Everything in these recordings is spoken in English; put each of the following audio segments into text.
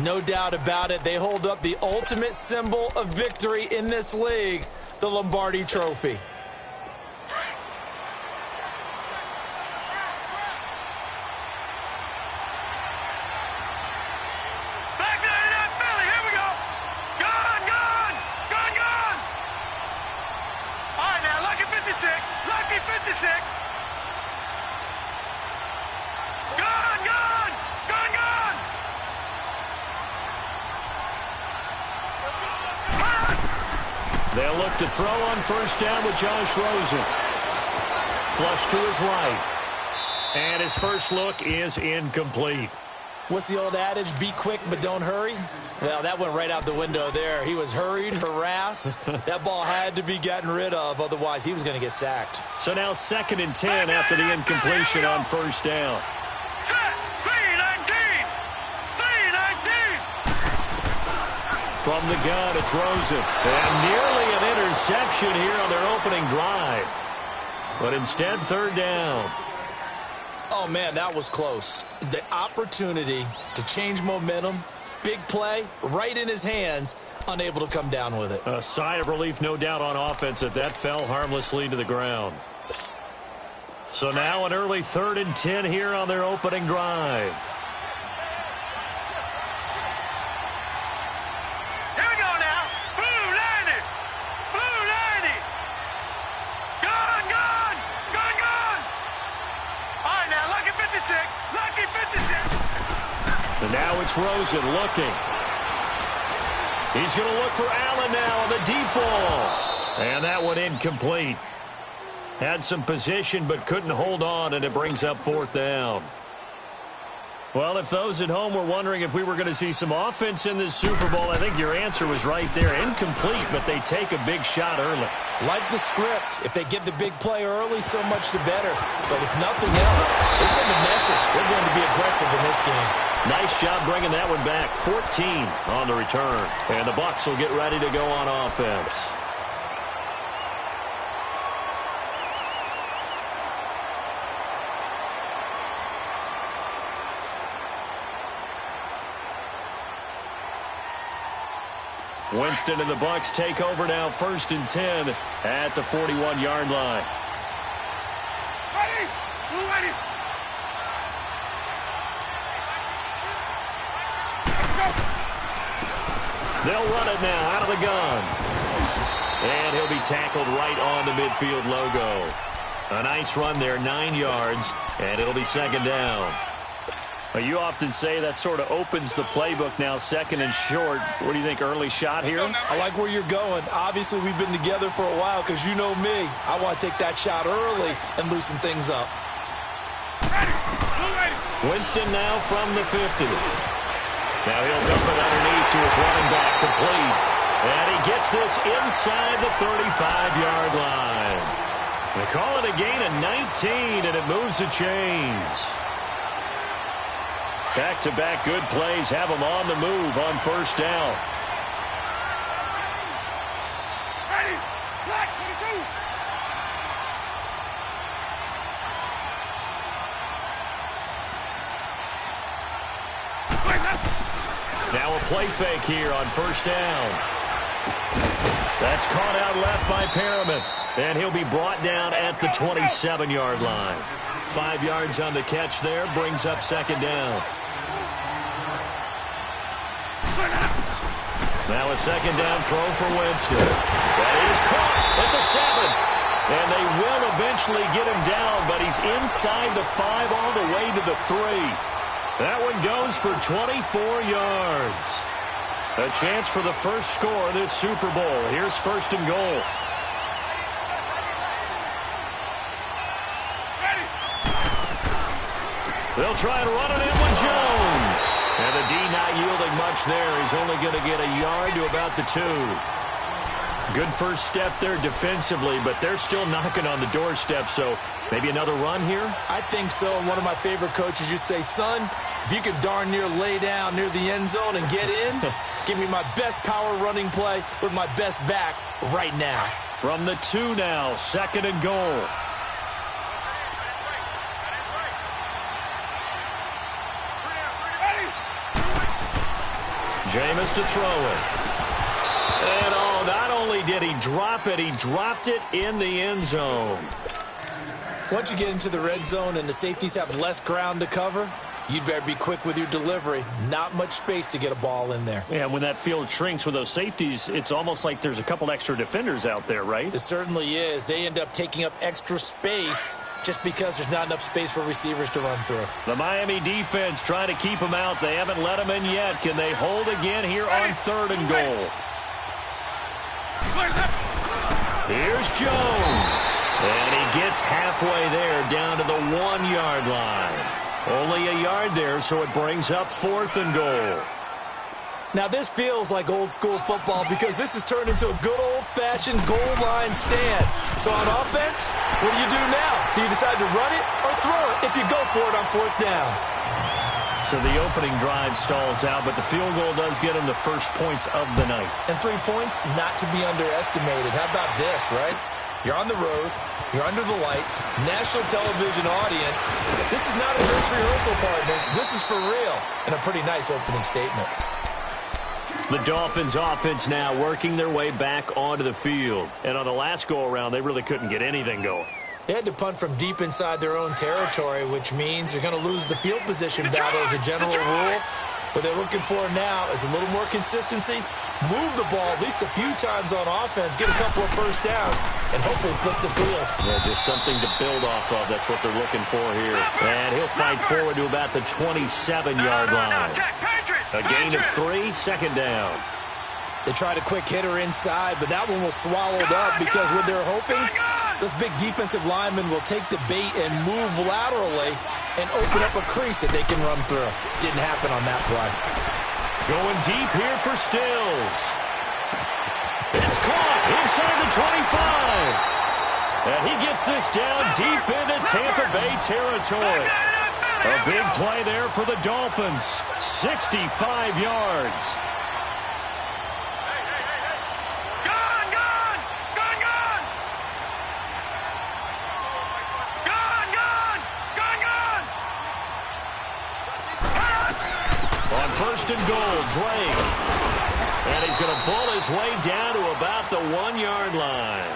No doubt about it. They hold up the ultimate symbol of victory in this league, the Lombardi Trophy. They'll look to throw on first down with Josh Rosen. Flush to his right. And his first look is incomplete. What's the old adage? Be quick, but don't hurry? Well, that went right out the window there. He was hurried, harassed. That ball had to be gotten rid of. Otherwise, he was going to get sacked. So now 2nd and 10 after the incompletion on first down. From the gun, it's Rosen. And nearly an interception here on their opening drive. But instead, 3rd down. Oh, man, that was close. The opportunity to change momentum, big play, right in his hands, unable to come down with it. A sigh of relief, no doubt, on offense that fell harmlessly to the ground. So now an early 3rd and 10 here on their opening drive. And now it's Rosen looking. He's going to look for Allen now on the deep ball. And that one incomplete. Had some position but couldn't hold on, and it brings up 4th down. Well, if those at home were wondering if we were going to see some offense in this Super Bowl, I think your answer was right there. Incomplete, but they take a big shot early. Like the script, if they get the big play early, so much the better. But if nothing else, they send a message. They're going to be aggressive in this game. Nice job bringing that one back. 14 on the return. And the Bucs will get ready to go on offense. Winston and the Bucs take over now, 1st and 10 at the 41-yard line. Ready? Blue ready. They'll run it now out of the gun. And he'll be tackled right on the midfield logo. A nice run there, 9 yards, and it'll be 2nd down. You often say that sort of opens the playbook now, 2nd and short. What do you think, early shot here? I like where you're going. Obviously, we've been together for a while because you know me. I want to take that shot early and loosen things up. Winston now from the 50. Now he'll dump it underneath to his running back, complete. And he gets this inside the 35-yard line. They call it a gain of 19, and it moves the chains. Back-to-back good plays have them on the move on first down. Ready? Black 22. Now a play fake here on first down. That's caught out left by Perriman. And he'll be brought down at the 27-yard line. 5 yards on the catch there, brings up 2nd down. Now a 2nd down throw for Winston. That is caught at the 7. And they will eventually get him down, but he's inside the 5 all the way to the 3. That one goes for 24 yards. A chance for the first score of this Super Bowl. Here's 1st and goal. They'll try and run it in with Jones. And the D not yielding much there. He's only going to get a yard to about the 2. Good first step there defensively, but they're still knocking on the doorstep, so maybe another run here? I think so. One of my favorite coaches, you say, son, if you could darn near lay down near the end zone and get in, give me my best power running play with my best back right now. From the 2 now, 2nd and goal. Jameis to throw it. And not only did he drop it, he dropped it in the end zone. Once you get into the red zone and the safeties have less ground to cover, you'd better be quick with your delivery. Not much space to get a ball in there. Yeah, when that field shrinks with those safeties, it's almost like there's a couple extra defenders out there, right? It certainly is. They end up taking up extra space just because there's not enough space for receivers to run through. The Miami defense trying to keep them out. They haven't let them in yet. Can they hold again here on 3rd and goal? Here's Jones. And he gets halfway there down to the 1-yard line. Only a yard there, so it brings up 4th and goal. Now, this feels like old-school football because this has turned into a good old-fashioned goal line stand. So on offense, what do you do now? Do you decide to run it or throw it if you go for it on 4th down? So the opening drive stalls out, but the field goal does get him the first points of the night. And 3 points, not to be underestimated. How about this, right? You're on the road. You're under the lights. National television audience. This is not a dress rehearsal, partner. This is for real. And a pretty nice opening statement. The Dolphins offense now working their way back onto the field. And on the last go-around, they really couldn't get anything going. They had to punt from deep inside their own territory, which means you're going to lose the field position battle as a general rule. What they're looking for now is a little more consistency, move the ball at least a few times on offense, get a couple of first downs, and hopefully flip the field. Yeah, just something to build off of. That's what they're looking for here. And he'll fight forward to about the 27-yard line. A gain of 3, 2nd down. They tried a quick hitter inside, but that one was swallowed up because what they're hoping, those big defensive linemen will take the bait and move laterally and open up a crease that they can run through. Didn't happen on that play. Going deep here for Stills. It's caught inside the 25. And he gets this down deep into Tampa Bay territory. A big play there for the Dolphins. 65 yards. On 1st and goal, Drake. And he's going to pull his way down to about the 1-yard line.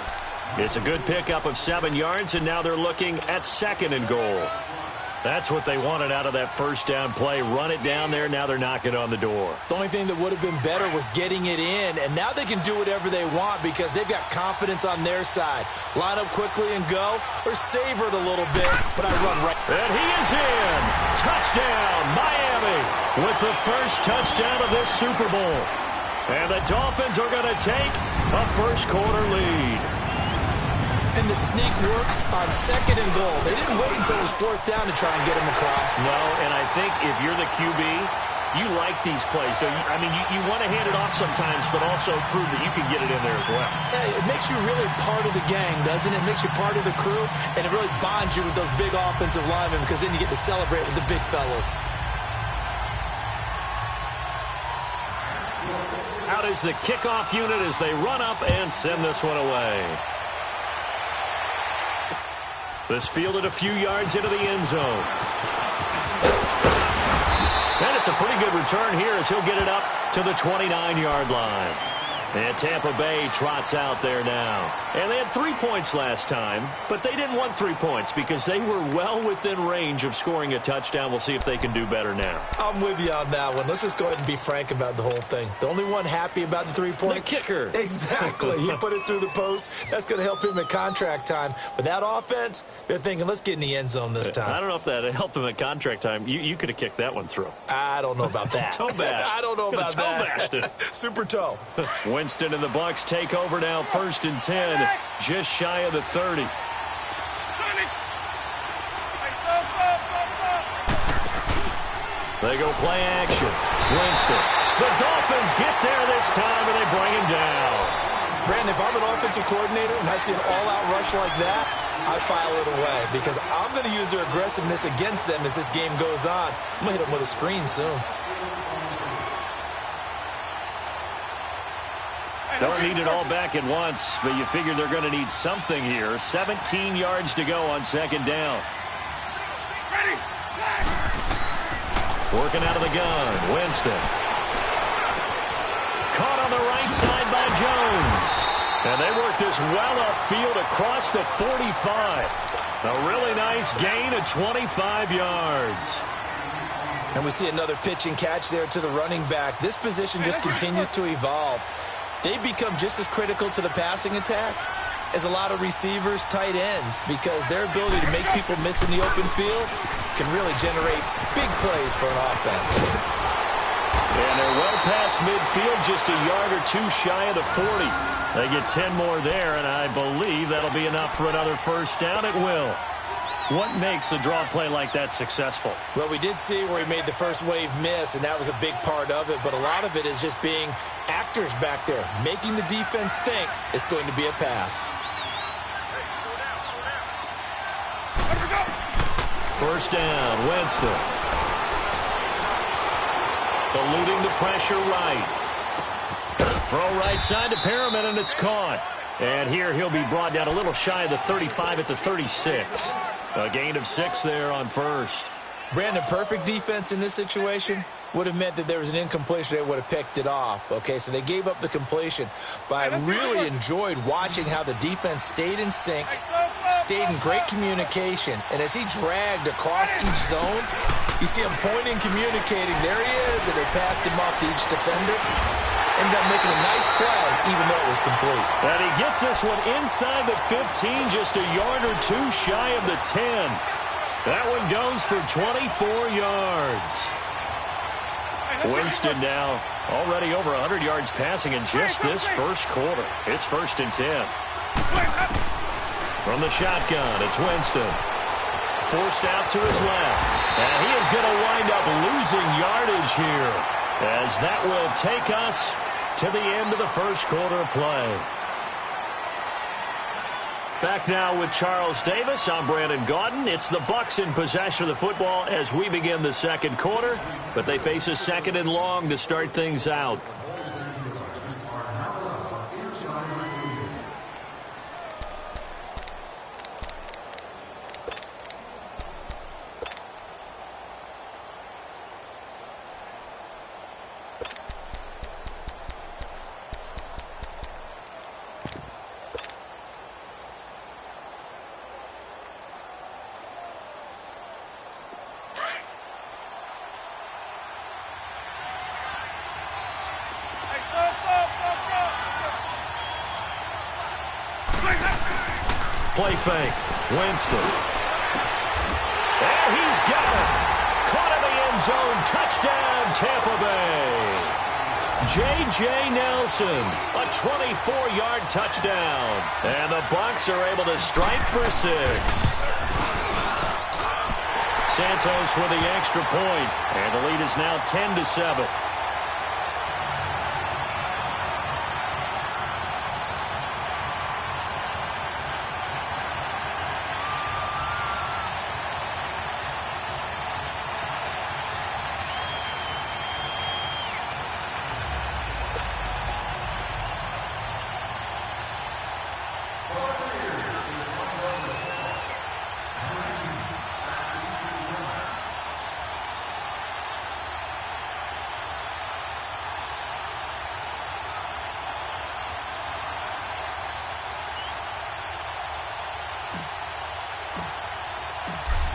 It's a good pickup of 7 yards, and now they're looking at 2nd and goal. That's what they wanted out of that first down play. Run it down there. Now they're knocking on the door. The only thing that would have been better was getting it in, and now they can do whatever they want because they've got confidence on their side. Line up quickly and go, or savor it a little bit, but I run right. And he is in. Touchdown, Miami, with the first touchdown of this Super Bowl. And the Dolphins are going to take a first-quarter lead. And the sneak works on 2nd and goal. They didn't wait until it was 4th down to try and get him across. No, and I think if you're the QB, you like these plays, don't you? I mean, you want to hand it off sometimes, but also prove that you can get it in there as well. Yeah, it makes you really part of the gang, doesn't it? It makes you part of the crew, and it really bonds you with those big offensive linemen because then you get to celebrate with the big fellas. Out is the kickoff unit as they run up and send this one away. This fielded a few yards into the end zone. And it's a pretty good return here as he'll get it up to the 29-yard line. And Tampa Bay trots out there now. And they had 3 points last time, but they didn't want 3 points because they were well within range of scoring a touchdown. We'll see if they can do better now. I'm with you on that one. Let's just go ahead and be frank about the whole thing. The only one happy about the 3-point? The kicker. Exactly. He put it through the post. That's going to help him at contract time. But that offense, they're thinking, let's get in the end zone this time. I don't know if that helped him at contract time. You could have kicked that one through. I don't know about that. Toe bash. I don't know about that. Toe bashed it. Super toe. Winston and the Bucs take over now, 1st and 10, just shy of the 30. They go play action. Winston. The Dolphins get there this time, and they bring him down. Brandon, if I'm an offensive coordinator and I see an all-out rush like that, I file it away because I'm going to use their aggressiveness against them as this game goes on. I'm going to hit them with a screen soon. Don't need it all back at once, but you figure they're going to need something here. 17 yards to go on 2nd down. Working out of the gun, Winston. And they work this well upfield across the 45. A really nice gain of 25 yards. And we see another pitch and catch there to the running back. This position just continues to evolve. They become just as critical to the passing attack as a lot of receivers, tight ends, because their ability to make people miss in the open field can really generate big plays for an offense. And they're well past midfield, just a yard or two shy of the 40. They get 10 more there, and I believe that'll be enough for another first down. It will. What makes a draw play like that successful? Well, we did see where he made the first wave miss, and that was a big part of it. But a lot of it is just being actors back there, making the defense think it's going to be a pass. First down, Winston. Eluding the pressure right. Throw right side to Perriman, and it's caught. And here he'll be brought down a little shy of the 35 at the 36. A gain of 6 there on first. Brandon, perfect defense in this situation would have meant that there was an incompletion. They would have picked it off. Okay, so they gave up the completion. But I really enjoyed watching how the defense stayed in sync, stayed in great communication. And as he dragged across each zone, you see him pointing, communicating. There he is, and they passed him off to each defender. Ended up making a nice play, even though it was complete. And he gets this one inside the 15, just a yard or two shy of the 10. That one goes for 24 yards. Winston now already over 100 yards passing in just this first quarter. It's 1st and 10. From the shotgun, it's Winston. Forced out to his left. And he is going to wind up losing yardage here, as that will take us to the end of the first quarter of play. Back now with Charles Davis. I'm Brandon Gaudin. It's the Bucs in possession of the football as we begin the second quarter, but they face a 2nd and long to start things out. Play fake. Winston. And he's got it. Caught in the end zone. Touchdown, Tampa Bay. J.J. Nelson. A 24-yard touchdown. And the Bucs are able to strike for 6. Santos with the extra point. And the lead is now 10-7.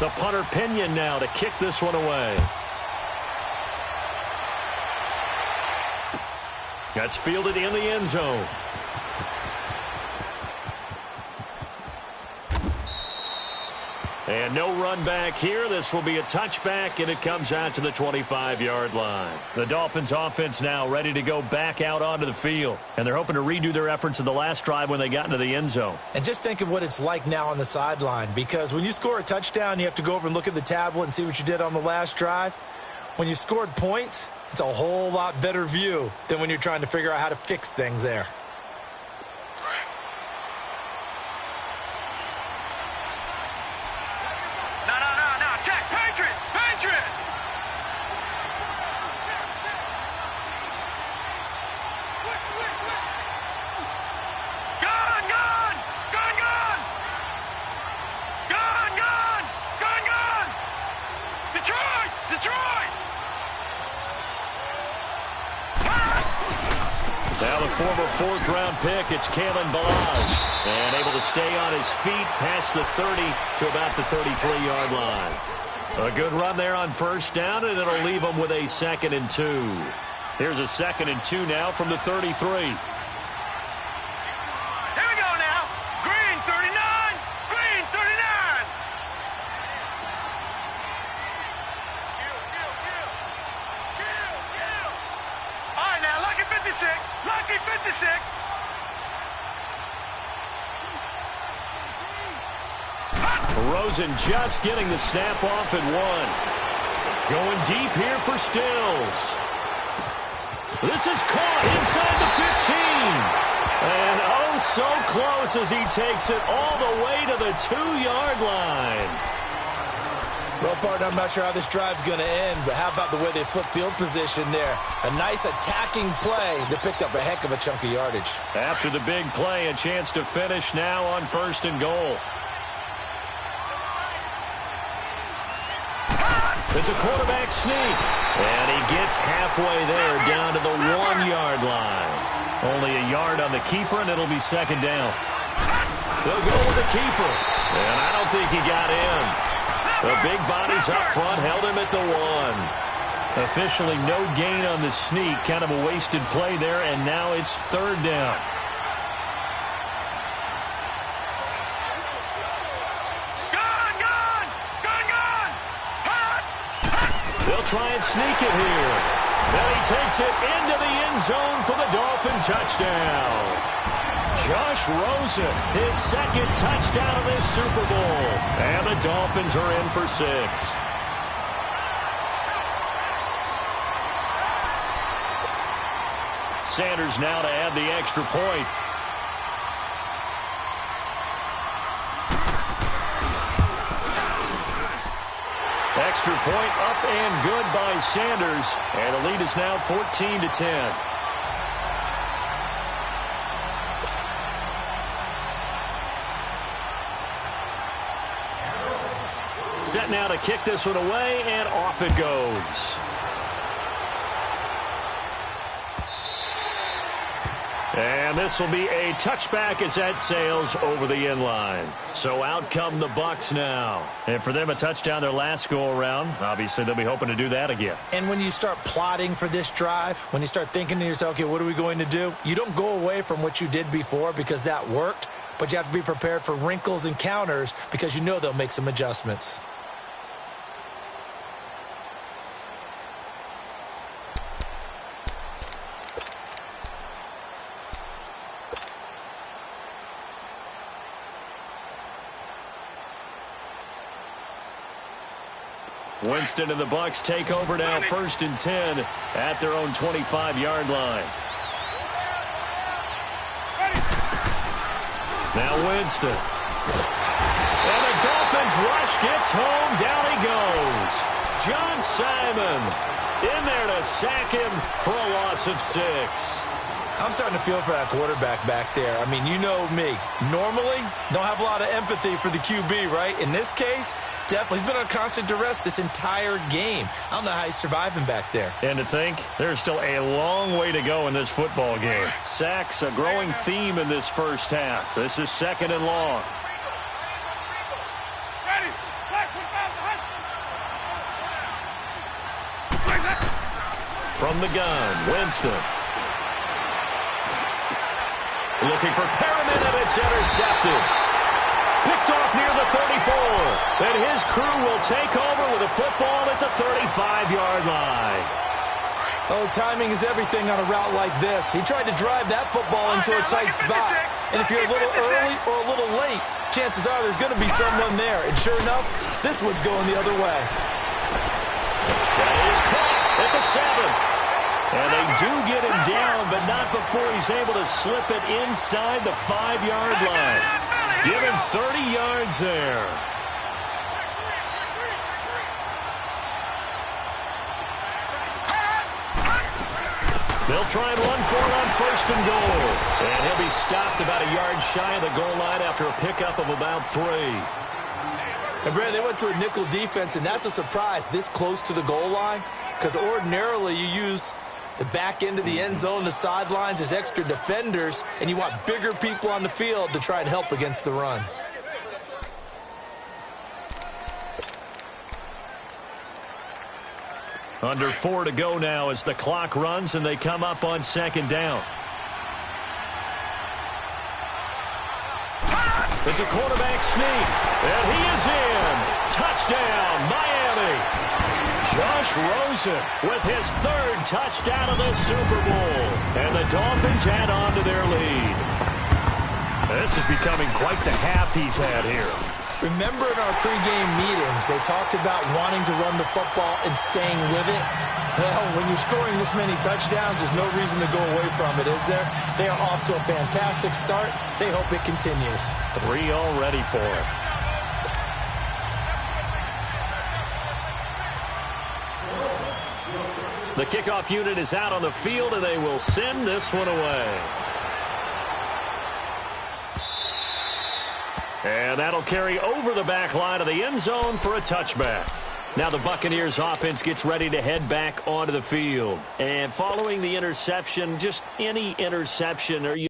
The punter Pinion now to kick this one away. That's fielded in the end zone. And no run back here. This will be a touchback, and it comes out to the 25-yard line. The Dolphins offense now ready to go back out onto the field. And they're hoping to redo their efforts in the last drive when they got into the end zone. And just think of what it's like now on the sideline, because when you score a touchdown, you have to go over and look at the tablet and see what you did on the last drive. When you scored points, it's a whole lot better view than when you're trying to figure out how to fix things there. Now the former fourth-round pick, it's Kalen Balazs. And able to stay on his feet past the 30 to about the 33-yard line. A good run there on first down, and it'll leave them with a 2nd and 2. Here's a 2nd and 2 now from the 33. Here we go now. Green 39. Green 39. Kill. All right, now, lucky 56. Lucky 56. Rosen just getting the snap off at 1. Going deep here for Stills. This is caught inside the 15. And oh, so close as he takes it all the way to the 2-yard line. Well, partner, I'm not sure how this drive's going to end, but how about the way they flip field position there? A nice attacking play that picked up a heck of a chunk of yardage. After the big play, a chance to finish now on 1st and goal. It's a quarterback sneak. And he gets halfway there down to the 1-yard line. Only a yard on the keeper, and it'll be 2nd down. They'll go with the keeper. And I don't think he got in. The big bodies up front held him at the 1. Officially no gain on the sneak. Kind of a wasted play there, and now it's 3rd down. They'll try and sneak it here. And he takes it into the end zone for the Dolphin touchdown. Josh Rosen, his 2nd touchdown of this Super Bowl. And the Dolphins are in for 6. Sanders now to add the extra point. Extra point up and good by Sanders. And the lead is now 14-10. Set now to kick this one away, and off it goes. And this will be a touchback as that sails over the end line. So out come the Bucs now. And for them, a touchdown their last go-around. Obviously, they'll be hoping to do that again. And when you start plotting for this drive, when you start thinking to yourself, okay, what are we going to do? You don't go away from what you did before because that worked, but you have to be prepared for wrinkles and counters because you know they'll make some adjustments. Winston and the Bucs take over now, 1st and 10 at their own 25-yard line. Now Winston. And the Dolphins rush gets home. Down he goes. John Simon in there to sack him for a loss of 6. I'm starting to feel for that quarterback back there. I mean, you know me. Normally, don't have a lot of empathy for the QB, right? In this case, definitely. He's been on constant duress this entire game. I don't know how he's surviving back there. And to think, there's still a long way to go in this football game. Sacks, a growing theme in this first half. This is 2nd and long. From the gun, Winston. Looking for Perriman, and it's intercepted. Picked off near the 34. And his crew will take over with a football at the 35-yard line. Oh, timing is everything on a route like this. He tried to drive that football into a tight spot. And if you're a little early or a little late, chances are there's going to be someone there. And sure enough, this one's going the other way. That is caught at the 7. And they do get him down, but not before he's able to slip it inside the 5-yard line. Give him 30 yards there. They'll try and run for it on 1st and goal. And he'll be stopped about a yard shy of the goal line after a pickup of about 3. And, Brad, they went to a nickel defense, and that's a surprise this close to the goal line because ordinarily you use The back end of the end zone, the sidelines, is extra defenders, and you want bigger people on the field to try and help against the run. Under 4 to go now as the clock runs and they come up on second down. It's a quarterback sneak, and he is in. Touchdown, Miami. Josh Rosen with his 3rd touchdown of the Super Bowl. And the Dolphins add on to their lead. This is becoming quite the half he's had here. Remember in our pregame meetings, they talked about wanting to run the football and staying with it? Well, when you're scoring this many touchdowns, there's no reason to go away from it, is there? They are off to a fantastic start. They hope it continues. 3 already for him. The kickoff unit is out on the field, and they will send this one away. And that'll carry over the back line of the end zone for a touchback. Now the Buccaneers offense gets ready to head back onto the field. And following the interception, just any interception, are you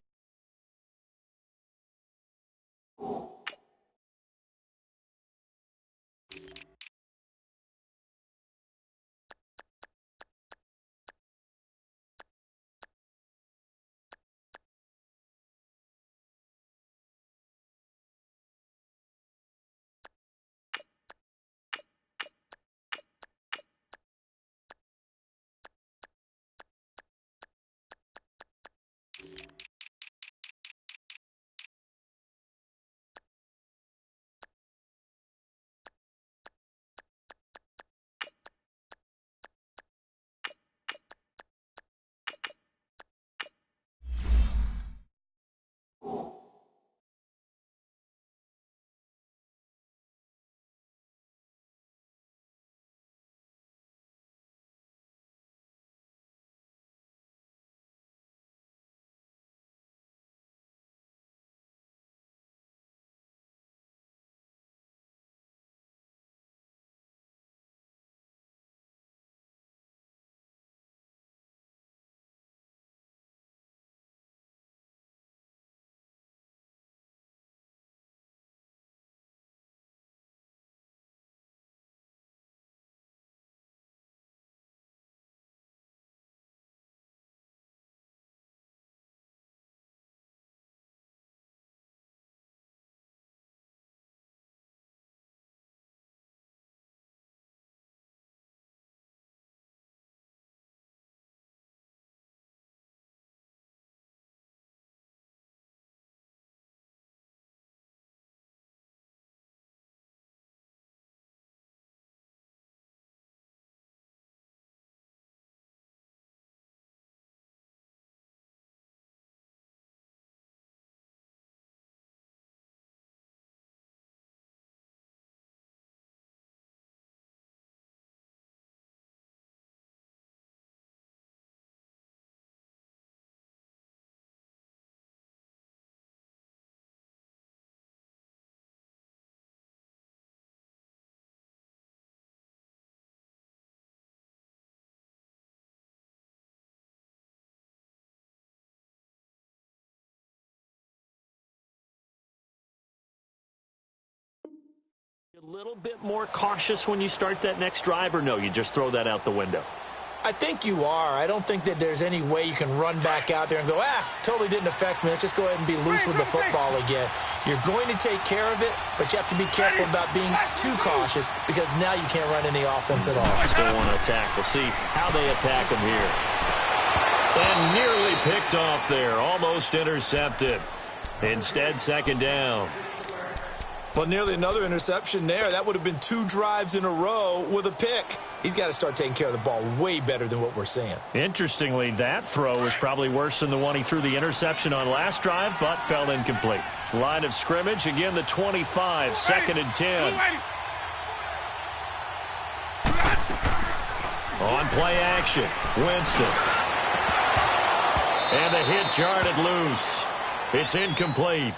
a little bit more cautious when you start that next drive, or no, you just throw that out the window? I think you are. I don't think that there's any way you can run back out there and go, totally didn't affect me. Let's just go ahead and be loose with the football again. You're going to take care of it, but you have to be careful about being too cautious because now you can't run any offense at all. Still want to attack. We'll see how they attack them here. And nearly picked off there. Almost intercepted. Instead, second down. Well, nearly another interception there. That would have been 2 drives in a row with a pick. He's got to start taking care of the ball way better than what we're seeing. Interestingly, that throw was probably worse than the one he threw the interception on last drive, but fell incomplete. Line of scrimmage, again the 25, second and 10. On play action, Winston. And the hit jarred it loose. It's incomplete.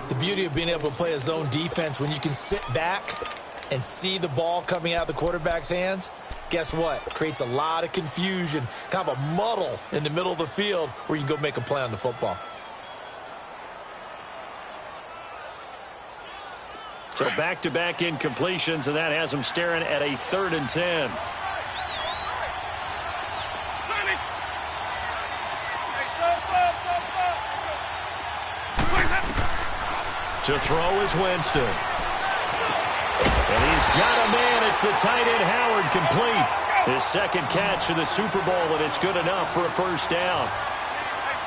The beauty of being able to play a zone defense when you can sit back and see the ball coming out of the quarterback's hands, Guess what? Creates a lot of confusion, kind of a muddle in the middle of the field where you can go make a play on the football. So back-to-back incompletions, and that has them staring at a 3rd and 10. To throw is Winston. And he's got a man. It's the tight end, Howard, complete. His second catch of the Super Bowl, and it's good enough for a first down.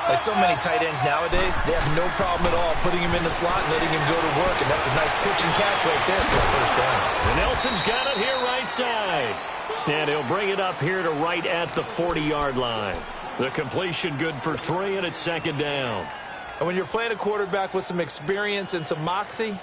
Like so many tight ends nowadays, they have no problem at all putting him in the slot and letting him go to work, and that's a nice pitch and catch right there for a first down. And Nelson's got it here right side. And he'll bring it up here to right at the 40-yard line. The completion good for 3, and it's 2nd down. And when you're playing a quarterback with some experience and some moxie,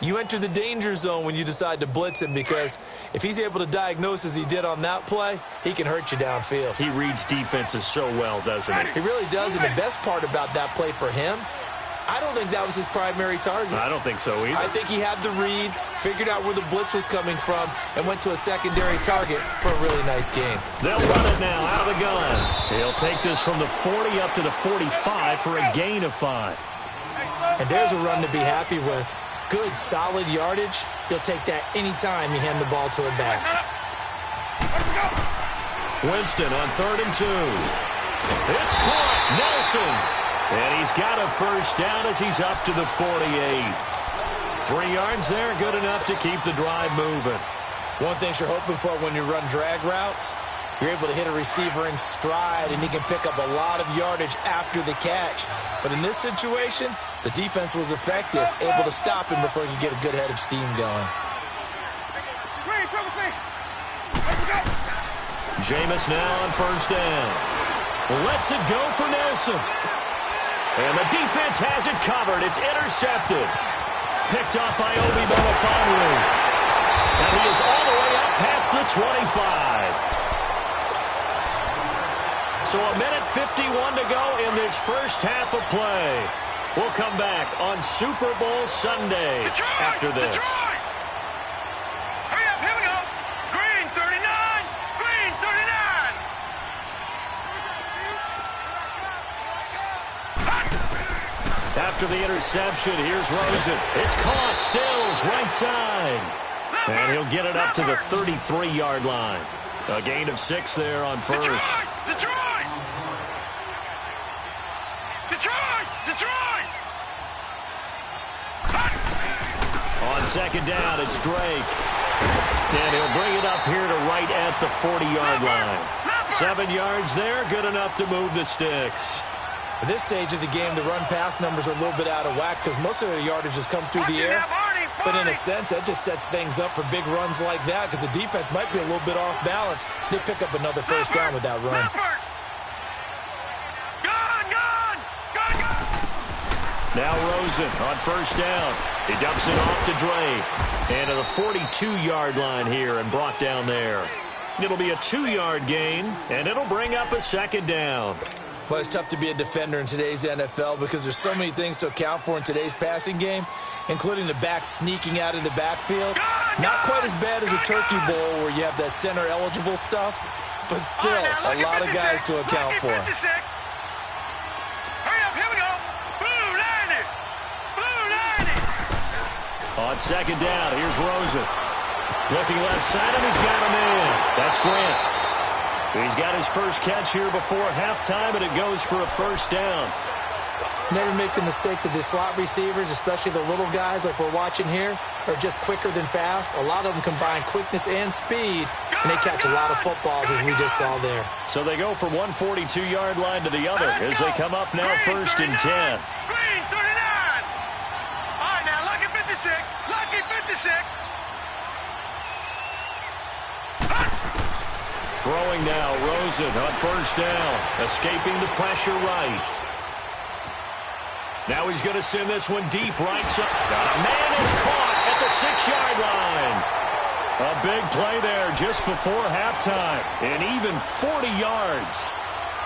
you enter the danger zone when you decide to blitz him, because if he's able to diagnose as he did on that play, he can hurt you downfield. He reads defenses so well, doesn't he? He really does, and the best part about that play for him, I don't think that was his primary target. I don't think so either. I think he had the read, figured out where the blitz was coming from, and went to a secondary target for a really nice game. They'll run it now out of the gun. He'll take this from the 40 up to the 45 for a gain of 5. And there's a run to be happy with. Good, solid yardage. He'll take that anytime you hand the ball to a back. Winston on 3rd and 2. It's caught. Nelson. And he's got a first down as he's up to the 48. 3 yards there, good enough to keep the drive moving. One thing you're hoping for when you run drag routes, you're able to hit a receiver in stride, and he can pick up a lot of yardage after the catch. But in this situation, the defense was effective, able to stop him before he could get a good head of steam going. Jameis now on first down. Lets it go for Nelson. And the defense has it covered. It's intercepted. Picked off by Obi Melifonwu. And he is all the way up past the 25. So a minute 51 to go in this first half of play. We'll come back on Super Bowl Sunday after this. Hurry up, here we go. Green 39, green 39. After the interception, here's Rosen. It's caught. Stills right side. And he'll get it up to the 33-yard line. A gain of 6 there on first. Detroit! Detroit! Detroit! On second down, it's Drake. And he'll bring it up here to right at the 40-yard line. 7 yards there, good enough to move the sticks. At this stage of the game, the run-pass numbers are a little bit out of whack because most of the yardage has come through the air. But in a sense, that just sets things up for big runs like that because the defense might be a little bit off balance. They pick up another first down with that run. Now Rosen on first down. He dumps it off to Drake. And to the 42-yard line here and brought down there. It'll be a 2-yard gain, and it'll bring up a second down. Well, it's tough to be a defender in today's NFL because there's so many things to account for in today's passing game, including the back sneaking out of the backfield. Not quite as bad as a turkey bowl where you have that center-eligible stuff, but still a lot of guys to account for. Hurry up, here we go. Blue 90. Blue 90. On second down, here's Rosen. Looking left side, and he's got a man. That's Grant. He's got his first catch here before halftime, and it goes for a first down. Never make the mistake that the slot receivers, especially the little guys like we're watching here, are just quicker than fast. A lot of them combine quickness and speed, and they catch a lot of footballs, as we just saw there. So they go from one 42-yard line to the other as they come up now first and 10. Green 39. All right, now, lucky 56. Lucky 56. Throwing now, Rosen on first down, escaping the pressure right. Now he's going to send this one deep right side. Got a man is caught at the 6-yard line. A big play there just before halftime, and even 40 yards.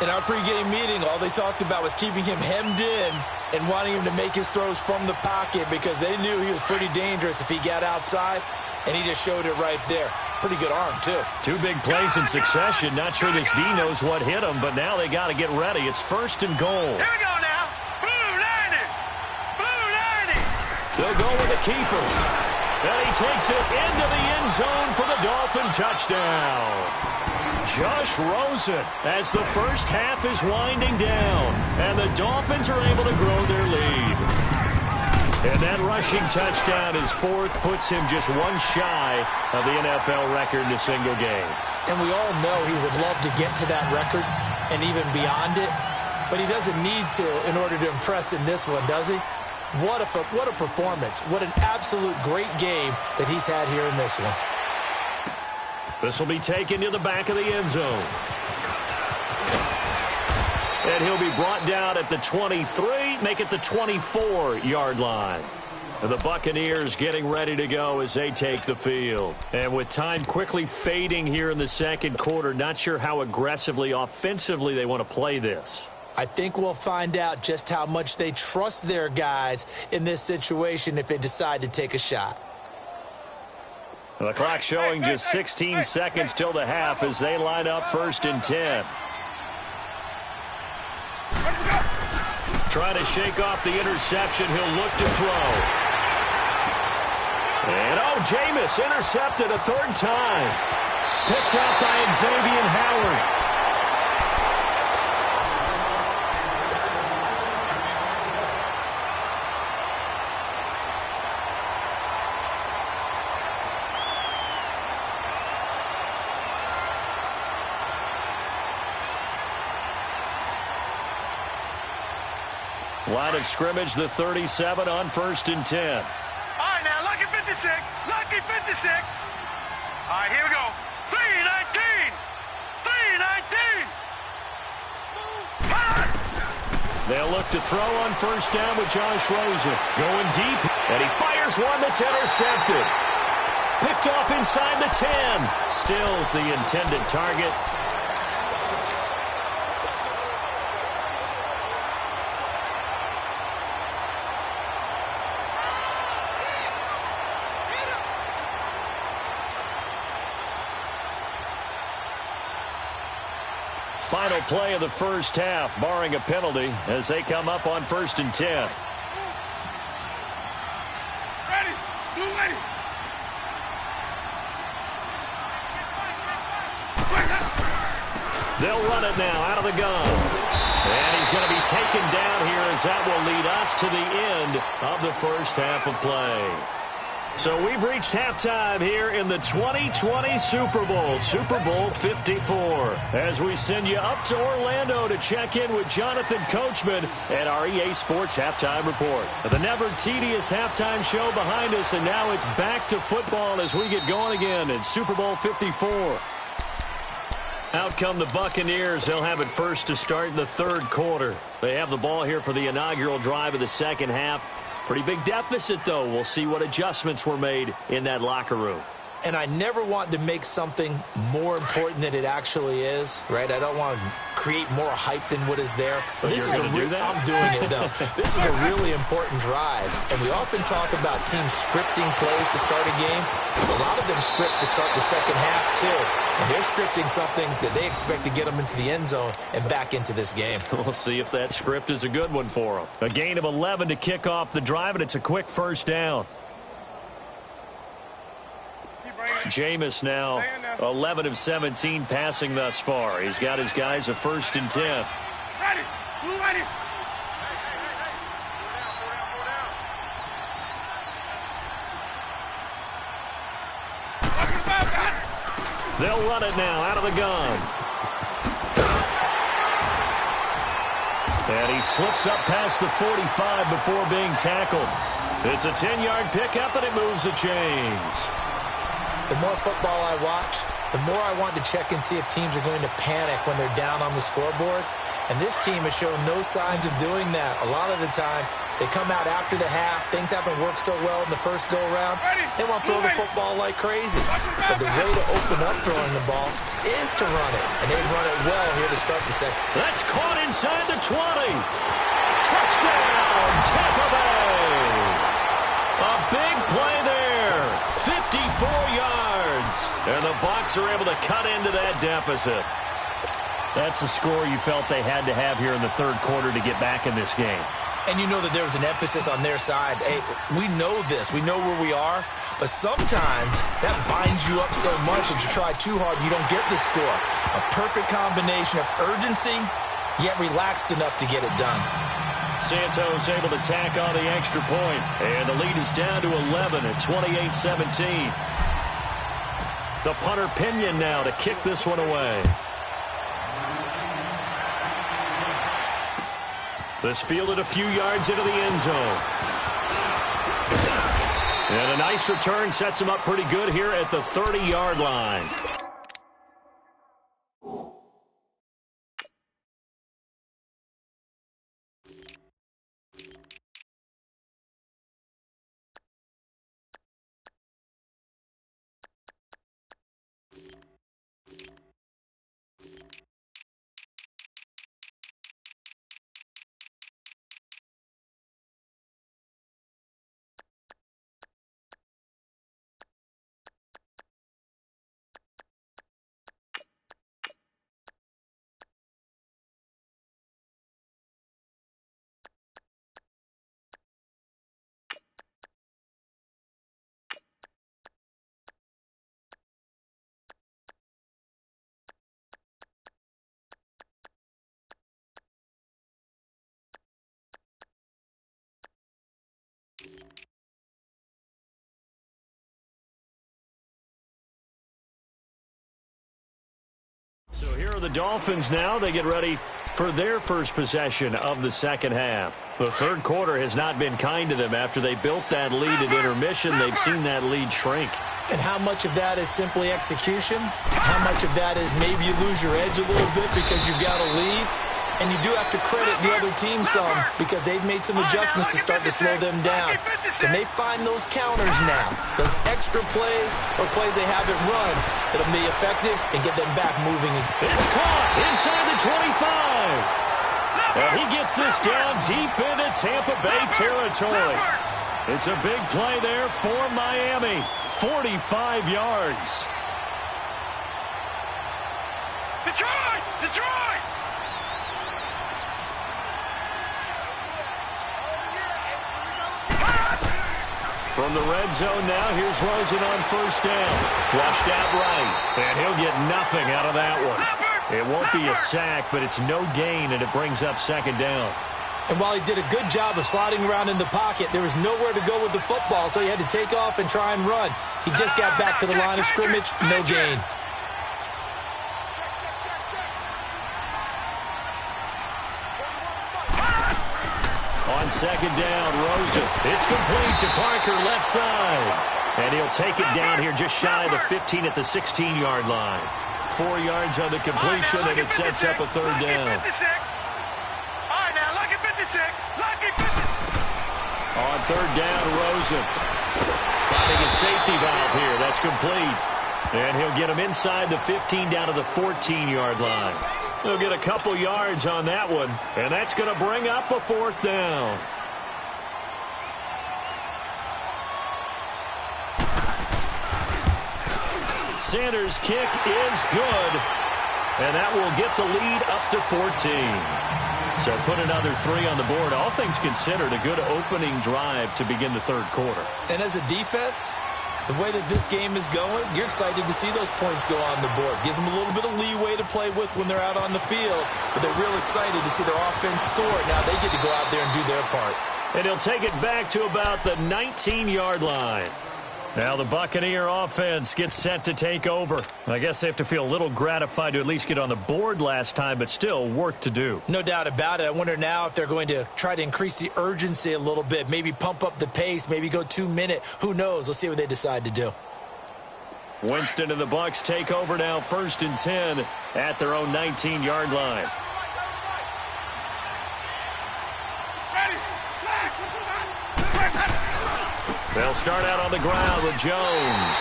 In our pregame meeting, all they talked about was keeping him hemmed in and wanting him to make his throws from the pocket because they knew he was pretty dangerous if he got outside, and he just showed it right there. pretty good arm, too. Two big plays in succession. Not sure this D knows what hit him, but now they got to get ready. It's 1st and goal. Here we go now. Blue 90. Blue 90. They'll go with the keeper. And he takes it into the end zone for the Dolphin touchdown. Josh Rosen as the first half is winding down. And the Dolphins are able to grow their lead. And that rushing touchdown, his 4th, puts him just one shy of the NFL record in a single game. And we all know he would love to get to that record and even beyond it. But he doesn't need to in order to impress in this one, does he? What a performance. What an absolute great game that he's had here in this one. This will be taken to the back of the end zone. And he'll be brought down at the 23, make it the 24-yard line. And the Buccaneers getting ready to go as they take the field. And with time quickly fading here in the second quarter, not sure how aggressively, offensively they want to play this. I think we'll find out just how much they trust their guys in this situation if they decide to take a shot. The clock showing just 16 seconds till the half as they line up 1st and 10. Trying to shake off the interception. He'll look to throw. And, Jameis intercepted a 3rd time. Picked off by Xavier Howard. Line of scrimmage, the 37 on 1st and 10. All right, now, lucky 56. Lucky 56. All right, here we go. 319. 319. They'll look to throw on 1st down with Josh Rosen. Going deep, and he fires one that's intercepted. Picked off inside the 10. Stills the intended target. Final play of the first half, barring a penalty, as they come up on 1st and 10. Ready. Blue ready. They'll run it now out of the gun. And he's going to be taken down here as that will lead us to the end of the first half of play. So we've reached halftime here in the 2020 Super Bowl, Super Bowl 54, as we send you up to Orlando to check in with Jonathan Coachman and our EA Sports Halftime Report. The never-tedious halftime show behind us, and now it's back to football as we get going again in Super Bowl 54. Out come the Buccaneers. They'll have it first to start in the 3rd quarter. They have the ball here for the inaugural drive of the second half. Pretty big deficit, though. We'll see what adjustments were made in that locker room. And I never want to make something more important than it actually is, right? I don't want to create more hype than what is there. But this is I'm doing it, though. This is a really important drive. And we often talk about teams scripting plays to start a game. A lot of them script to start the second half, too. And they're scripting something that they expect to get them into the end zone and back into this game. We'll see if that script is a good one for them. A gain of 11 to kick off the drive, and it's a quick first down. Jameis now 11 of 17 passing thus far. He's got his guys a 1st and 10. Ready. Blue ready. They'll run it now out of the gun. And he slips up past the 45 before being tackled. It's a 10-yard pickup, and it moves the chains. The more football I watch, the more I want to check and see if teams are going to panic when they're down on the scoreboard. And this team has shown no signs of doing that. A lot of the time, they come out after the half. Things haven't worked so well in the first go-around. They want to throw the football like crazy. But the way to open up throwing the ball is to run it. And they've run it well here to start the second. That's caught inside the 20. Touchdown, Tampa Bay. A big play there. 54 yards. wins. And the Bucs are able to cut into that deficit. That's a score you felt they had to have here in the third quarter to get back in this game. And you know that there was an emphasis on their side. Hey, we know this. We know where we are. But sometimes that binds you up so much that you try too hard, you don't get the score. A perfect combination of urgency, yet relaxed enough to get it done. Santos able to tack on the extra point. And the lead is down to 11 at 28-17. The punter Pinion now to kick this one away. This fielded a few yards into the end zone. And a nice return sets him up pretty good here at the 30-yard line. So here are the Dolphins now. They get ready for their first possession of the second half. The third quarter has not been kind to them. After they built that lead at intermission, they've seen that lead shrink. And how much of that is simply execution? How much of that is maybe you lose your edge a little bit because you've got a lead? And you do have to credit the other team some because they've made some adjustments to start to slow them down. Can they find those counters now? Those extra plays or plays they haven't run that'll be effective and get them back moving. It's caught inside the 25. And he gets this down deep into Tampa Bay territory. It's a big play there for Miami. 45 yards. Detroit! Detroit! From the red zone now, here's Rosen on first down. Flushed out right, and he'll get nothing out of that one. It won't be a sack, but it's no gain, and it brings up second down. And while he did a good job of sliding around in the pocket, there was nowhere to go with the football, so he had to take off and try and run. He just got back to the line of scrimmage, no gain. On second down, Rosen. It's complete to Parker, left side. And he'll take it down here just shy of the 15 at the 16-yard line. 4 yards on the completion, and it sets up a third down. All right, now, lucky 56. Lucky 56. On third down, Rosen. Finding a safety valve here. That's complete. And he'll get him inside the 15 down to the 14-yard line. He'll get a couple yards on that one, and that's going to bring up a fourth down. Sanders' kick is good, and that will get the lead up to 14. So put another 3 on the board. All things considered, a good opening drive to begin the third quarter. And as a defense, the way that this game is going, you're excited to see those points go on the board. Gives them a little bit of leeway to play with when they're out on the field, but they're real excited to see their offense score. Now they get to go out there and do their part. And he'll take it back to about the 19-yard line. Now the Buccaneer offense gets set to take over. I guess they have to feel a little gratified to at least get on the board last time, but still work to do. No doubt about it. I wonder now if they're going to try to increase the urgency a little bit, maybe pump up the pace, maybe go 2-minute. Who knows? Let's see what they decide to do. Winston and the Bucs take over now, 1st and 10 at their own 19-yard line. They'll start out on the ground with Jones.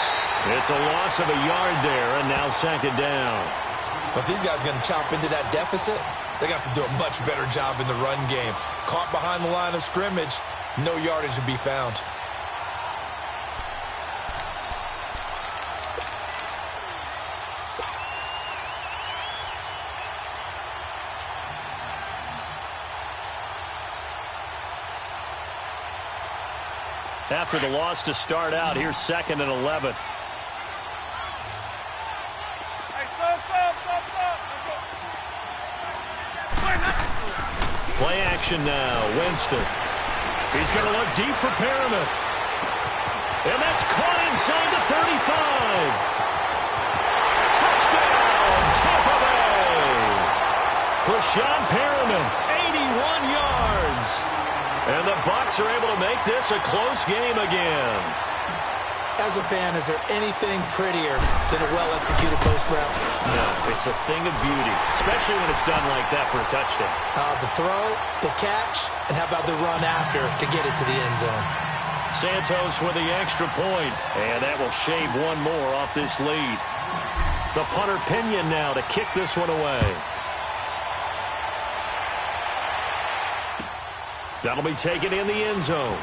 It's a loss of a yard there, and now second down. But these guys are going to chop into that deficit. They got to do a much better job in the run game. Caught behind the line of scrimmage, no yardage to be found. After the loss to start out, here's 2nd and 11. Play action now. Winston. He's going to look deep for Perriman. And that's caught inside the 35. Touchdown, Tampa Bay. Rashawn Perriman, 81 yards. And the Bucs are able to make this a close game again. As a fan, is there anything prettier than a well-executed post route? No, it's a thing of beauty, especially when it's done like that for a touchdown. The throw, the catch, and how about the run after to get it to the end zone? Santos with the extra point, and that will shave one more off this lead. The punter Pinion now to kick this one away. That'll be taken in the end zone.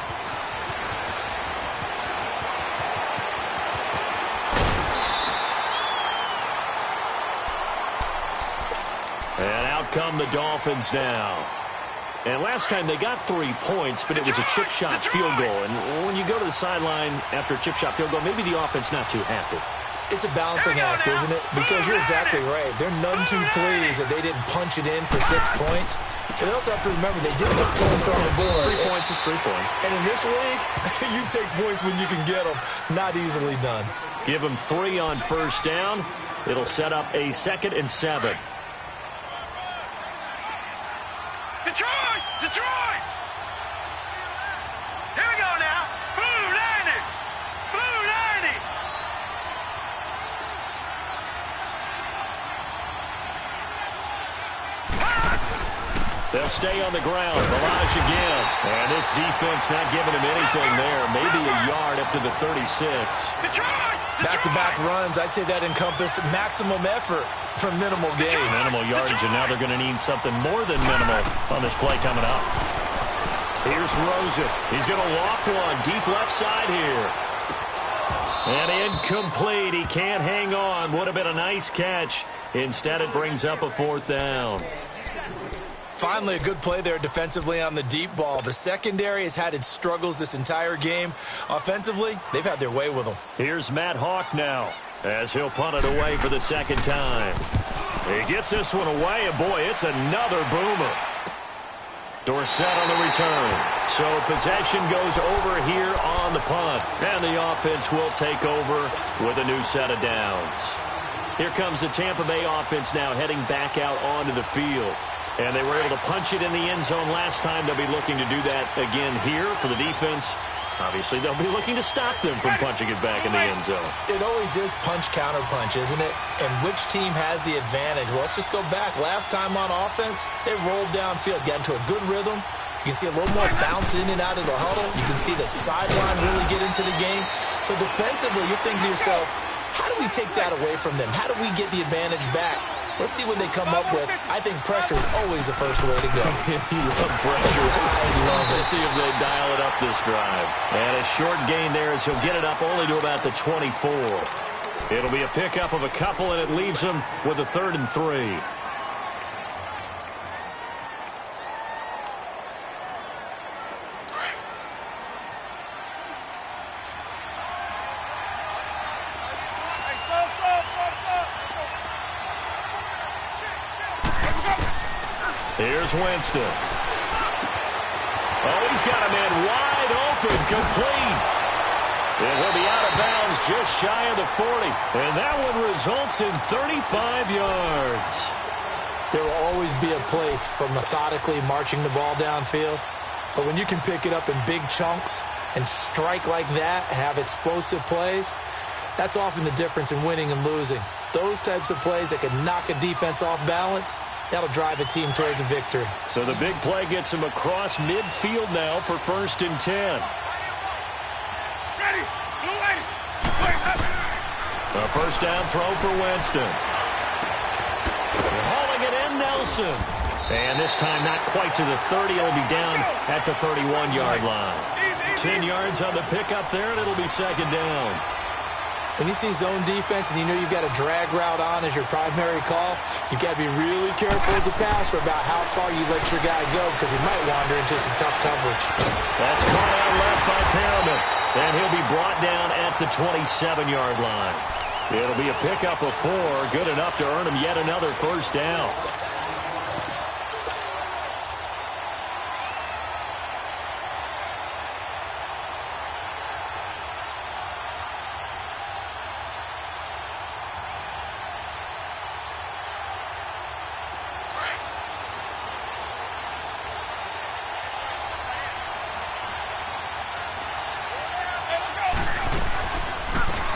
And out come the Dolphins now. And last time they got 3 points, but it was a chip shot field goal. And when you go to the sideline after a chip shot field goal, maybe the offense not too happy. It's a balancing act, isn't it? Because you're exactly right. They're none too pleased that they didn't punch it in for 6 points. But they also have to remember they did put points on the board. 3 points is 3 points. And in this league, you take points when you can get them. Not easily done. Give them 3 on first down. It'll set up a 2nd and 7. Detroit! Detroit! Here we go now. Blue 90! Blue 90! They'll stay on the ground. Barrage again. And this defense not giving him anything there. Maybe a yard up to the 36. Detroit! Back-to-back runs, I'd say that encompassed maximum effort for minimal gain. Minimal yardage, and now they're going to need something more than minimal on this play coming up. Here's Rosen. He's going to loft one deep left side here. And incomplete. He can't hang on. Would have been a nice catch. Instead, it brings up a 4th down. Finally, a good play there defensively on the deep ball. The secondary has had its struggles this entire game. Offensively, they've had their way with them. Here's Matt Hawk now as he'll punt it away for the 2nd time. He gets this one away, and boy, it's another boomer. Dorsett on the return. So possession goes over here on the punt, and the offense will take over with a new set of downs. Here comes the Tampa Bay offense now heading back out onto the field. And they were able to punch it in the end zone last time. They'll be looking to do that again here for the defense. Obviously, they'll be looking to stop them from punching it back in the end zone. It always is punch-counter-punch, isn't it? And which team has the advantage? Well, let's just go back. Last time on offense, they rolled downfield, got into a good rhythm. You can see a little more bounce in and out of the huddle. You can see the sideline really get into the game. So defensively, you're thinking to yourself, how do we take that away from them? How do we get the advantage back? Let's see what they come up with. I think pressure is always the first way to go. You love pressure. I love it. Let's see if they dial it up this drive. And a short gain there as he'll get it up only to about the 24. It'll be a pickup of a couple, and it leaves him with a 3rd and 3. Here's Winston. Oh, he's got a man wide open, complete. And he'll be out of bounds just shy of the 40. And that one results in 35 yards. There will always be a place for methodically marching the ball downfield. But when you can pick it up in big chunks and strike like that, have explosive plays, that's often the difference in winning and losing. Those types of plays that can knock a defense off balance, that'll drive a team towards a victory. So the big play gets him across midfield now for 1st and 10. Ready! Blue 80! A first down throw for Winston. Hauling it in, Nelson. And this time not quite to the 30. It'll be down at the 31-yard line. 10 yards on the pickup there, and it'll be 2nd down. When you see zone defense and you know you've got a drag route on as your primary call, you've got to be really careful as a passer about how far you let your guy go because he might wander into some tough coverage. That's caught out left by Perriman, and he'll be brought down at the 27-yard line. It'll be a pickup of 4, good enough to earn him yet another first down.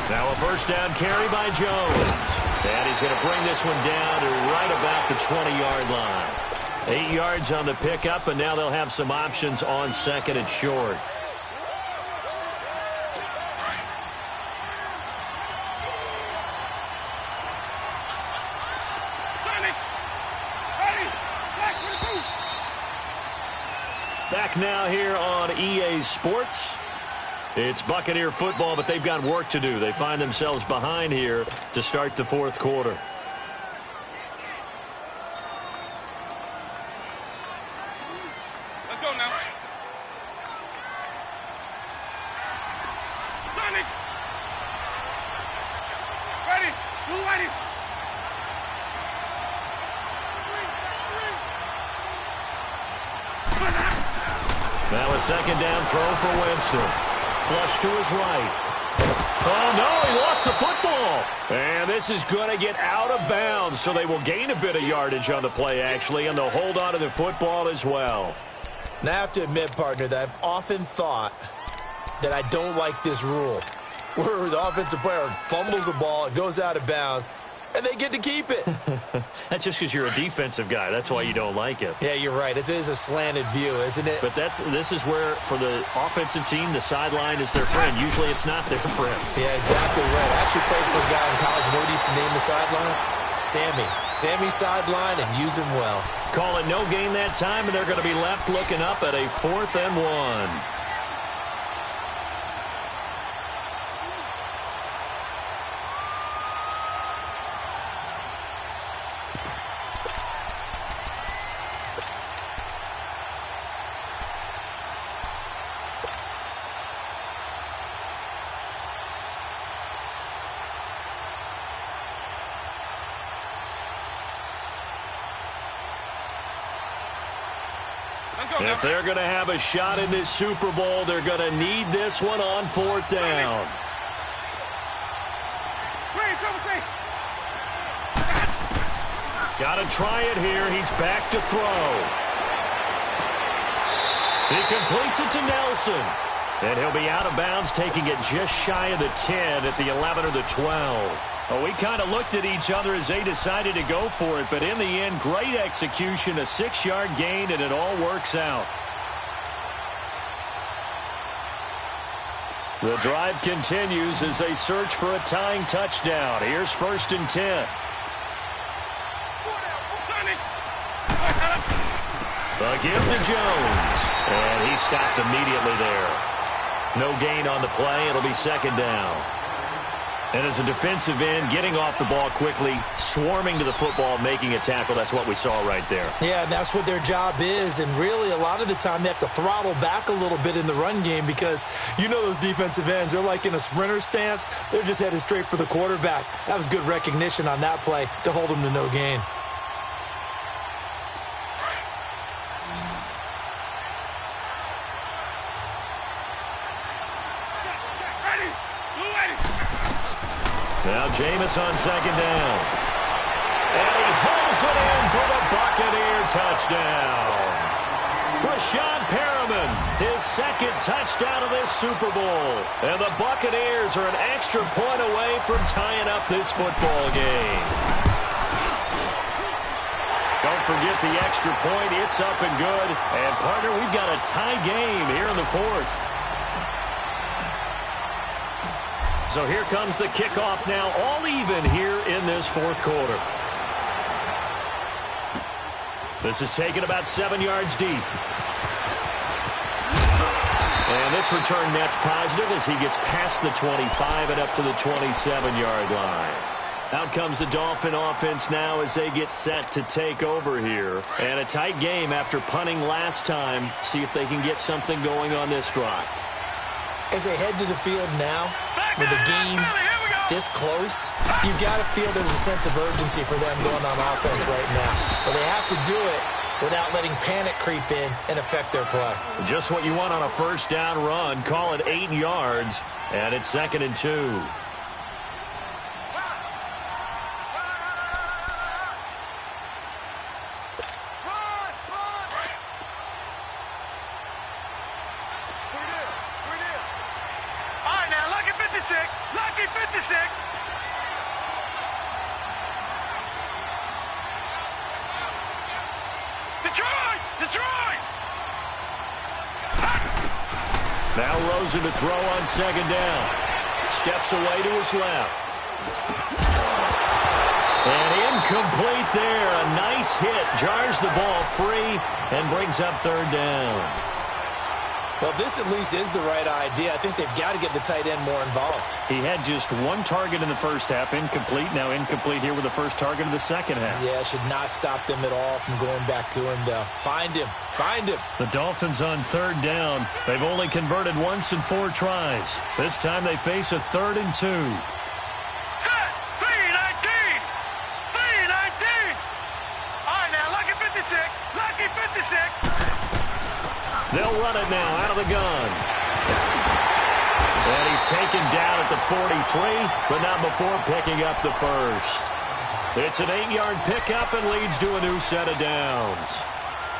Now a first down carry by Jones. And he's going to bring this one down to right about the 20-yard line. 8 yards on the pickup, and now they'll have some options on second and short. Back now here on EA Sports. It's Buccaneer football, but they've got work to do. They find themselves behind here to start the fourth quarter. Let's go now. Sonic! Ready! Blue ready! Now a second down throw for Winston. Flush to his right. Oh, no, he lost the football. And this is going to get out of bounds, so they will gain a bit of yardage on the play, actually, and they'll hold on to the football as well. Now, I have to admit, partner, that I've often thought that I don't like this rule, where the offensive player fumbles the ball, it goes out of bounds, and they get to keep it. That's just because you're a defensive guy. That's why you don't like it. Yeah, you're right. It is a slanted view, isn't it? But this is where, for the offensive team, the sideline is their friend. Usually it's not their friend. Yeah, exactly right. I actually played for a guy in college. You know what he used to name the sideline? Sammy. Sammy sideline, and use him well. Call it no gain that time, and they're going to be left looking up at a 4th and 1. If they're going to have a shot in this Super Bowl, they're going to need this one on 4th down. Got to try it here. He's back to throw. He completes it to Nelson. And he'll be out of bounds, taking it just shy of the 10 at the 11 or the 12. Well, we kind of looked at each other as they decided to go for it, but in the end, great execution, a 6-yard gain, and it all works out. The drive continues as they search for a tying touchdown. Here's 1st and 10. The give to Jones, and he stopped immediately there. No gain on the play. It'll be 2nd down. And as a defensive end, getting off the ball quickly, swarming to the football, making a tackle, that's what we saw right there. Yeah, that's what their job is. And really, a lot of the time, they have to throttle back a little bit in the run game because you know those defensive ends, they're like in a sprinter stance. They're just headed straight for the quarterback. That was good recognition on that play to hold them to no gain. Now Jameis on 2nd down. And he pulls it in for the Buccaneer touchdown. Brashad Perriman, his 2nd touchdown of this Super Bowl. And the Buccaneers are an extra point away from tying up this football game. Don't forget the extra point. It's up and good. And, partner, we've got a tie game here in the 4th. So here comes the kickoff now, all even here in this 4th quarter. This is taken about 7 yards deep. And this return net's positive as he gets past the 25 and up to the 27-yard line. Out comes the Dolphin offense now as they get set to take over here. And a tight game after punting last time. See if they can get something going on this drive. As they head to the field now, with the game this close, you've got to feel there's a sense of urgency for them going on offense right now. But they have to do it without letting panic creep in and affect their play. Just what you want on a first down run. Call it 8 yards, and it's 2nd and 2. Lucky 56. Detroit! Now Rosen to throw on 2nd down. Steps away to his left. And incomplete there. A nice hit. Jars the ball free and brings up 3rd down. Well, this at least is the right idea. I think they've got to get the tight end more involved. He had just 1 target in the first half, incomplete. Now incomplete here with the first target of the second half. Yeah, should not stop them at all from going back to him, though. Find him. The Dolphins on 3rd down. They've only converted once in 4 tries. This time they face a 3rd and 2. Set! 3-19! 3-19! All right, now, lucky 56. Lucky 56. They'll run it now out of the gun. And he's taken down at the 43, but not before picking up the first. It's an 8-yard pickup and leads to a new set of downs.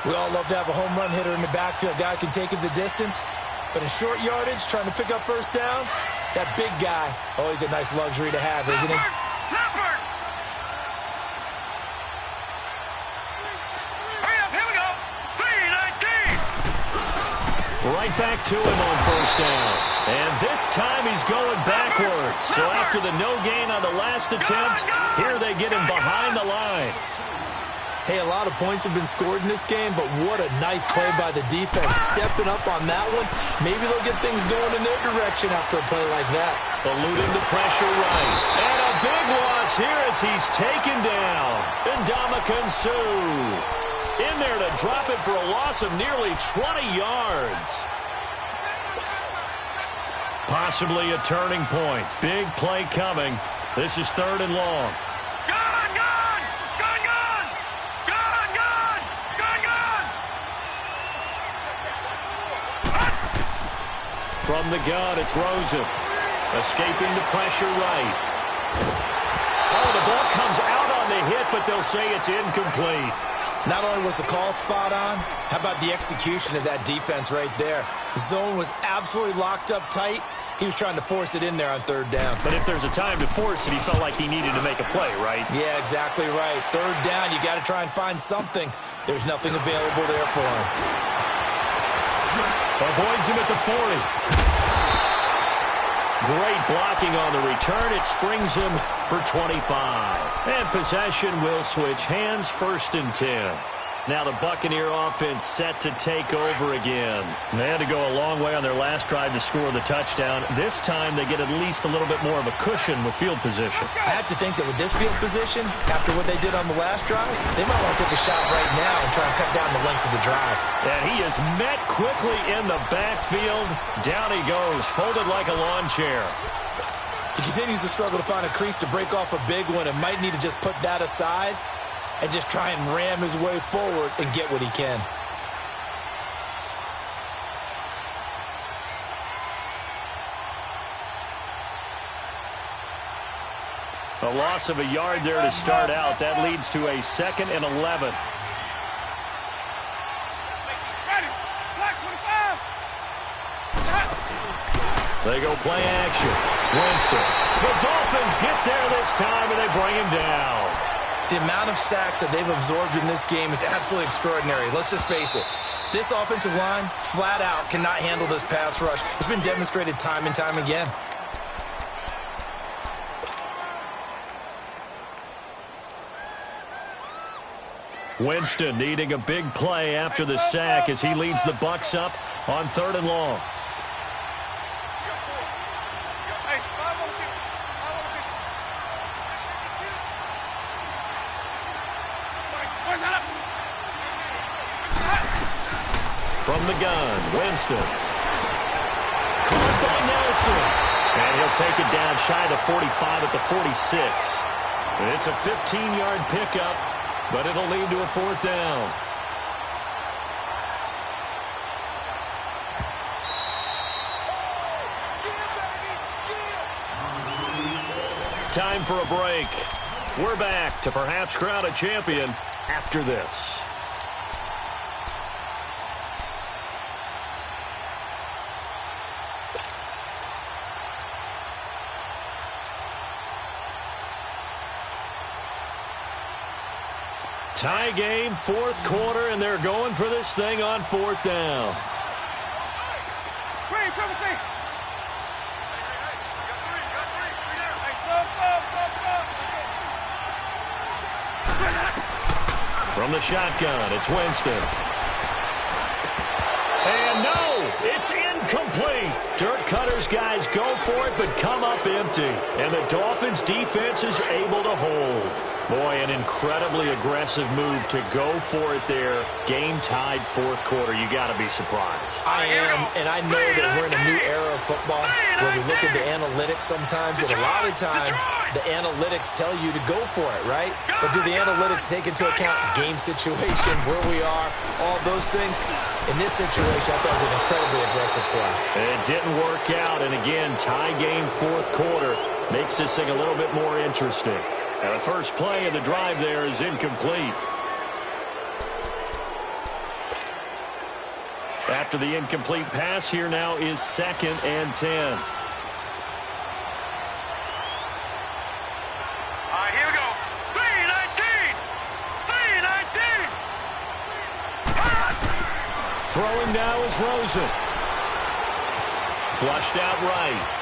We all love to have a home run hitter in the backfield. Guy can take it the distance. But in short yardage, trying to pick up first downs, that big guy, always a nice luxury to have, isn't he? Leopard! Hurry up, here we go. 3-19. Right back to him on first down. And this time he's going backwards. So after the no gain on the last attempt, here they get him behind the line. Hey, a lot of points have been scored in this game, but what a nice play by the defense. Stepping up on that one. Maybe they'll get things going in their direction after a play like that. Eluding the pressure right. And a big loss here as he's taken down. Ndamukong Suh in there to drop it for a loss of nearly 20 yards. Possibly a turning point. Big play coming. This is 3rd and long. From the gun, it's Rosen. Escaping the pressure right. Oh, the ball comes out on the hit, but they'll say it's incomplete. Not only was the call spot on, how about the execution of that defense right there? The zone was absolutely locked up tight. He was trying to force it in there on 3rd down. But if there's a time to force it, he felt like he needed to make a play, right? Yeah, exactly right. 3rd down, you got to try and find something. There's nothing available there for him. Avoids him at the 40. Great blocking on the return. It springs him for 25. And possession will switch hands, 1st and 10. Now the Buccaneer offense set to take over again. They had to go a long way on their last drive to score the touchdown. This time they get at least a little bit more of a cushion with field position. I have to think that with this field position, after what they did on the last drive, they might want to take a shot right now and try and cut down the length of the drive. And he is met quickly in the backfield. Down he goes, folded like a lawn chair. He continues to struggle to find a crease to break off a big one and might need to just put that aside and just try and ram his way forward and get what he can. A loss of a yard there to start out. That leads to a 2nd and 11. They go play action. Winston. The Dolphins get there this time, and they bring him down. The amount of sacks that they've absorbed in this game is absolutely extraordinary. Let's just face it. This offensive line, flat out, cannot handle this pass rush. It's been demonstrated time and time again. Winston needing a big play after the sack as he leads the Bucs up on 3rd and long. From the gun, Winston. Caught by Nelson. And he'll take it down shy of the 45 at the 46. It's a 15-yard pickup, but it'll lead to a 4th down. Time for a break. We're back to perhaps crown a champion after this. Tie game, 4th quarter, and they're going for this thing on 4th down. From the shotgun, it's Winston. And no, it's incomplete. Dirk Cutter's guys go for it, but come up empty. And the Dolphins' defense is able to hold. Boy, an incredibly aggressive move to go for it there. Game tied 4th quarter. You got to be surprised. I am, and I know that we're in a new era of football where we look at the analytics sometimes, and a lot of time the analytics tell you to go for it, right? But do the analytics take into account game situation, where we are, all those things? In this situation, I thought it was an incredibly aggressive play. It didn't work out, and again, tie game 4th quarter makes this thing a little bit more interesting. And the first play of the drive there is incomplete. After the incomplete pass, here now is 2nd and 10. All right, here we go. 3-19. 3-19. Throwing now is Rosen. Flushed out right.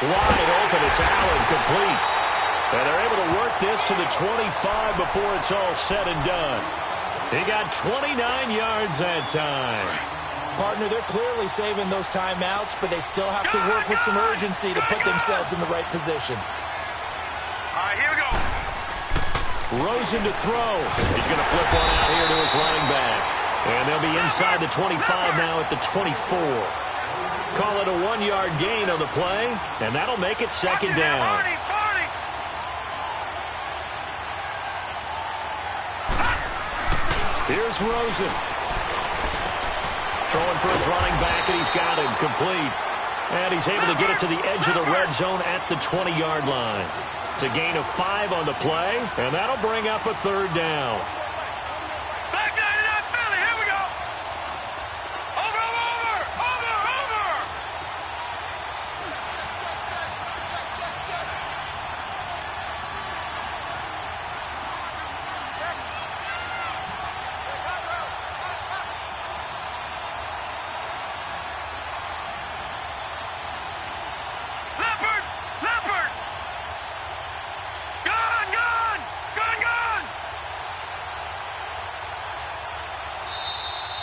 Wide open, it's Allen, complete. And they're able to work this to the 25 before it's all said and done. He got 29 yards that time. Partner, they're clearly saving those timeouts, but they still have to work with some urgency to put themselves in the right position. All right, here we go. Rosen to throw. He's going to flip one out here to his running back. And they'll be inside the 25 now at the 24. Call it a 1-yard gain on the play, and that'll make it 2nd down. Here's Rosen. Throwing for his running back, and he's got him complete. And he's able to get it to the edge of the red zone at the 20-yard line. It's a gain of 5 on the play, and that'll bring up a 3rd down.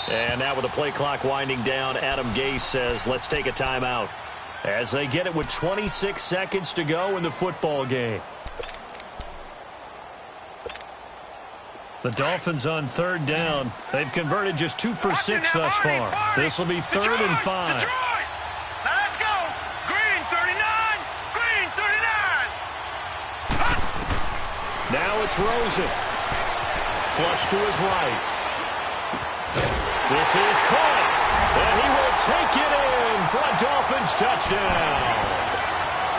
And now with the play clock winding down, Adam Gase says, let's take a timeout. As they get it with 26 seconds to go in the football game. The Dolphins on 3rd down. They've converted just 2 for 6 thus far. This will be 3rd and 5. Now let's go. Green 39. Green 39. Now it's Rosen. Flush to his right. This is caught, and he will take it in for a Dolphins touchdown.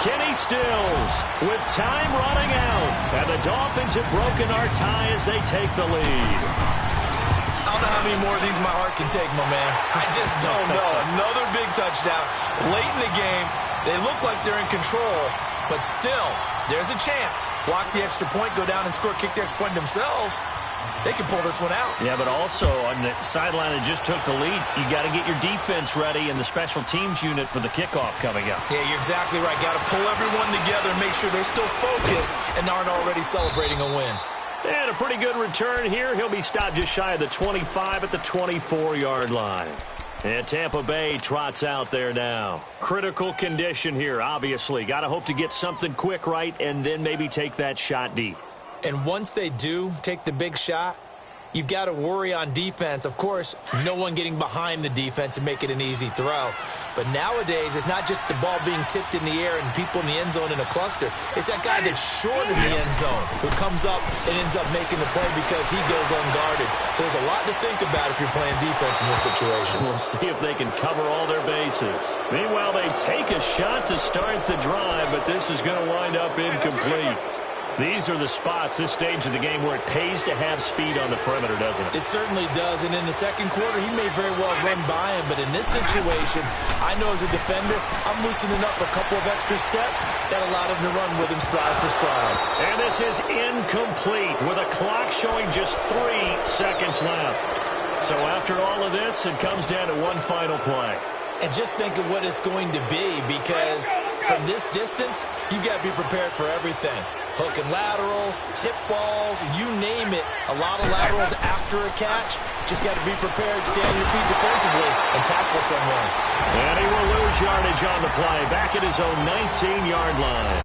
Kenny Stills with time running out, and the Dolphins have broken our tie as they take the lead. I don't know how many more of these my heart can take, my man. I just don't know. Another big touchdown. Late in the game, they look like they're in control, but still, there's a chance. Block the extra point, go down and score, kick the extra point themselves. They can pull this one out. Yeah, but also on the sideline that just took the lead, you got to get your defense ready and the special teams unit for the kickoff coming up. Yeah, you're exactly right. Got to pull everyone together and make sure they're still focused and aren't already celebrating a win. And a pretty good return here. He'll be stopped just shy of the 25 at the 24-yard line. And Tampa Bay trots out there now. Critical condition here, obviously. Got to hope to get something quick right and then maybe take that shot deep. And once they do take the big shot, you've got to worry on defense. Of course, no one getting behind the defense and make it an easy throw. But nowadays, it's not just the ball being tipped in the air and people in the end zone in a cluster. It's that guy that's short in the end zone who comes up and ends up making the play because he goes unguarded. So there's a lot to think about if you're playing defense in this situation. We'll see if they can cover all their bases. Meanwhile, they take a shot to start the drive, but this is going to wind up incomplete. These are the spots, this stage of the game, where it pays to have speed on the perimeter, doesn't it? It certainly does, and in the second quarter, he may very well run by him, but in this situation, I know as a defender, I'm loosening up a couple of extra steps that allowed him to run with him stride for stride. And this is incomplete with a clock showing just 3 seconds left. So after all of this, it comes down to one final play. And just think of what it's going to be, because from this distance, you've got to be prepared for everything. Hook and laterals, tip balls, you name it. A lot of laterals after a catch. Just got to be prepared, stay on your feet defensively, and tackle someone. And he will lose yardage on the play, back at his own 19-yard line.